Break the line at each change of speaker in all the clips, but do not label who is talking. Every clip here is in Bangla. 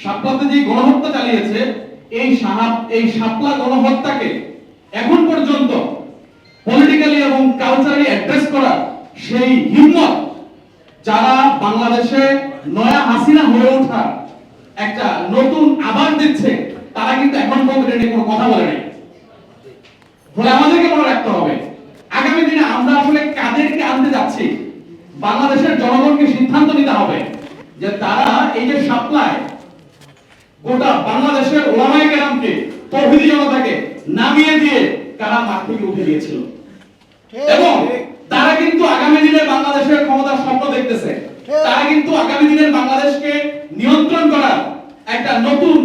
শাপলাতে যে গণহত্যা চালিয়েছে, এই শাপলা গণহত্যাকে এখন পর্যন্ত পলিটিক্যালি এবং কালচারালি অ্যাড্রেস করা সেই হিম্মত যারা বাংলাদেশে নয়া হাসিনা হয়ে ওঠা একটা নতুন আবার দিচ্ছে, তারা কিন্তু এখন পর্যন্ত কোনো কথা বলে নাই। ফলে আমাদেরকে মনে রাখতে হবে আগামী দিনে আমরা আসলে কাদেরকে আনতে যাচ্ছি। বাংলাদেশের জনগণকে সিদ্ধান্ত নিতে হবে যে তারা এই যে শাপলায় গোটা বাংলাদেশের ওলামায়ে কেরামকে, তৌহিদি জনতাকে নামিয়ে দিয়ে কারা মাঠ থেকে উঠে দিয়েছিল, এবং তারা কিন্তু আগামী দিনের বাংলাদেশের ক্ষমতার স্বপ্ন দেখতেছে। তারা কিন্তু আগামী দিনের বাংলাদেশকে নিয়ন্ত্রণ করার একটা নতুন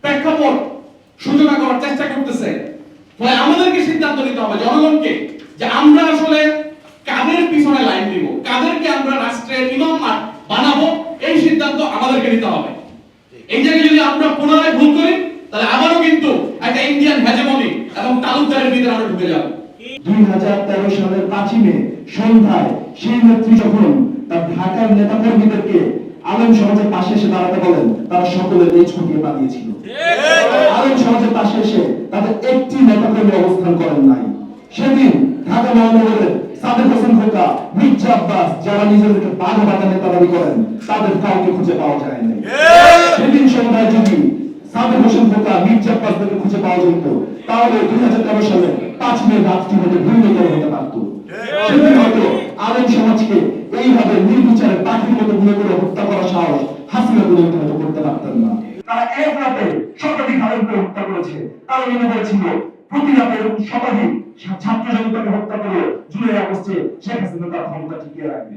প্রেক্ষাপট সূচনা করার চেষ্টা করতেছে। ফলে আমাদেরকে সিদ্ধান্ত নিতে হবে জনগণকে যে আমরা আসলে কাদের পিছনে লাইন দিব, কাদেরকে আমরা রাষ্ট্রের ইমাম বানাবো, এই সিদ্ধান্ত আমাদেরকে নিতে হবে। এই জায়গায় যদি আমরা পুনরায় ভুল করি, তাহলে আবারও কিন্তু একটা ইন্ডিয়ান হেজেমনি এবং তালুকদারের ভিতরে আমরা ঢুকে যাব।
2013 সালের 5 মে সন্ধ্যায় সেই নেত্রী যখন তার ঢাকার নেতাকর্মীদেরকে আলেম সমাজের পাশে এসে দাঁড়াতে বলেন, তারা সকলে লেজ গুটিয়ে পালিয়েছিল। আলেম সমাজের পাশে এসে তাদের একটি নেতাকর্মী অবস্থান করেন নাই। সেদিন ঢাকা মহানগরের সাদেক হোসেন খোকা, মির্জা আব্বাস, যারা নিজেদেরকে বাঘা নেতা দাবি করেন, তাদের কাউকে খুঁজে পাওয়া যায় না। সেদিন সন্ধ্যায় যদি সাদেক হোসেন খোকা, মির্জা আব্বাসদেরকে খুঁজে পাওয়া যেত, তাহলে 2013 সালে 5 মে রাতটি হতে ভিন্নতর হতে পারত। সেদিন হয়তো আলেম সমাজকে এইভাবে নির্বিচারে পাখির মতো গুলি করে হত্যা করার সাহস হাসিনা গুলো হয়তো করতে পারতেন না। তারা এক রাতে শতাধিক আলেমকে হত্যা করেছে। তারা মনে করেছিল প্রতি রাতে শতাধিক ছাত্র জনতাকে হত্যা করে জুলাই আগস্টে শেখ হাসিনা তার ক্ষমতা টিকিয়ে রাখবে।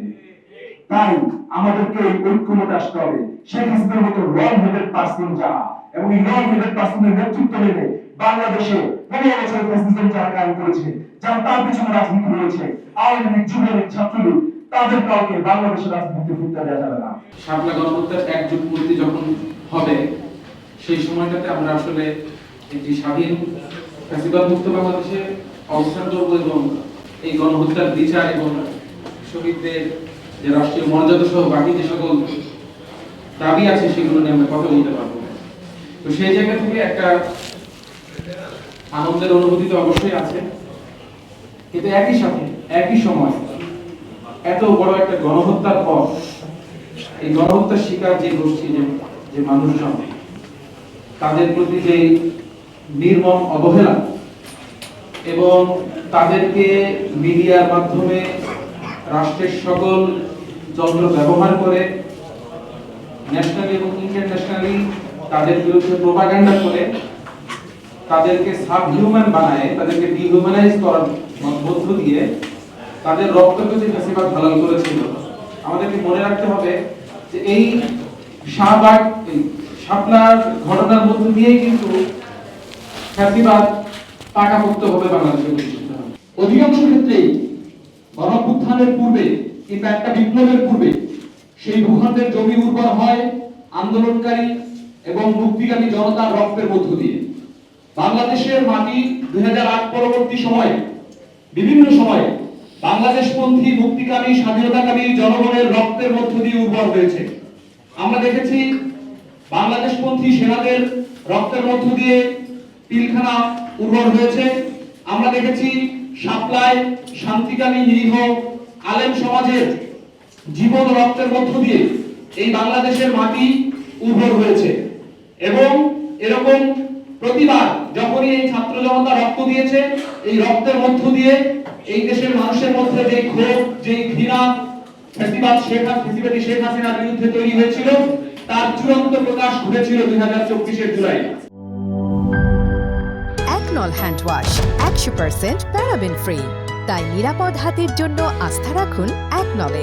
তাই আমাদেরকে এই ঐক্যমতে আসতে হবে। শেখ হাসিনার মতো রং হেডেড পার্সন যারা, এবং এই রং হেডেড পার্সনের নেতৃত্ব নেবে বাংলাদেশে 15 বছরের ফ্যাসিজম যারা কায়েম করেছে, যারা তার পিছনে রাজনীতি করেছে, আওয়ামী লীগ, যুবলীগ, ছাত্রলীগ, তাদের কাউকে বাংলাদেশের রাজনীতিতে ফিরতে দেওয়া যাবে না।
শাপলা গণহত্যার 1 যুগ পূর্তি যখন হবে, সেই সময়টাতে আমরা আসলে একটি স্বাধীন ফ্যাসিবাদ মুক্ত বাংলাদেশে অবস্থান করব, এবং এই গণহত্যার বিচার এবং শহীদদের যে রাষ্ট্রীয় মর্যাদা সহ বাকি যে সকল দাবি আছে সেগুলো নিয়ে আমরা কথা বলতে পারবো। তো সেই জায়গা থেকে একটা আনন্দের অনুভূতি তো অবশ্যই আছে, কিন্তু একই সাথে একই সময় এত বড় একটা গণহত্যার পর এই গণহত্যার শিকার যে গোষ্ঠী, যে মানুষজন, তাদের প্রতি যে নির্মম অবহেলা এবং তাদেরকে মিডিয়ার মাধ্যমে রাষ্ট্রের সকল যন্ত্র ব্যবহার করে ন্যাশনালি এবং ইন্টারন্যাশনালি তাদের বিরুদ্ধে প্রোপাগান্ডা করে তাদেরকে সাবহিউম্যান বানায়, তাদেরকে ডিহিউম্যানাইজ করার মধ্য দিয়ে তাদের রক্তকে যে ফ্যাসিবাদ হালাল করেছিল, আমাদেরকে মনে রাখতে হবে যে এই শাপলার ঘটনার মধ্য দিয়েই কিন্তু ফ্যাসিবাদ পাকাপোক্ত হবে বাংলাদেশে প্রতিষ্ঠিত হবে। অধিকাংশ ক্ষেত্রেই গণঅভ্যুত্থানের পূর্বে কিংবা একটা বিপ্লবের পূর্বে সেই ভূখণ্ডের জমি উর্বর হয় আন্দোলনকারী এবং মুক্তিকামী জনতার রক্তের মধ্য দিয়ে। বাংলাদেশের মাটি 2008 পরবর্তী সময়ে বিভিন্ন সময়ে বাংলাদেশপন্থী মুক্তিকামী স্বাধীনতাকামী জনগণের রক্তের মধ্য দিয়ে উর্বর হয়েছে। আমরা দেখেছি বাংলাদেশপন্থী সেনাদের রক্তের মধ্য দিয়ে পিলখানা উর্বর হয়েছে। আমরা দেখেছি শাপলায় শান্তিকামী নিরীহ আলেম সমাজের জীবন রক্তের মধ্য দিয়ে এই বাংলাদেশের মাটি উর্বর হয়েছে। এবং এরকম প্রতিবার যখনই এই ছাত্র জনতা রক্ত দিয়েছে, এই রক্তের মধ্য দিয়ে এই দেশের মানুষের মধ্যে যে ক্ষোভ, যে ঘৃণা ফ্যাসিবাদী শেখ হাসিনার বিরুদ্ধে তৈরি হয়েছিল, তার চূড়ান্ত প্রকাশ ঘটেছিল 2024 জুলাই।
একনল হ্যান্ড ওয়াশ 100% প্যারাবেন ফ্রি, তাই নিরাপদ হাতের জন্য আস্থা রাখুন একনলে।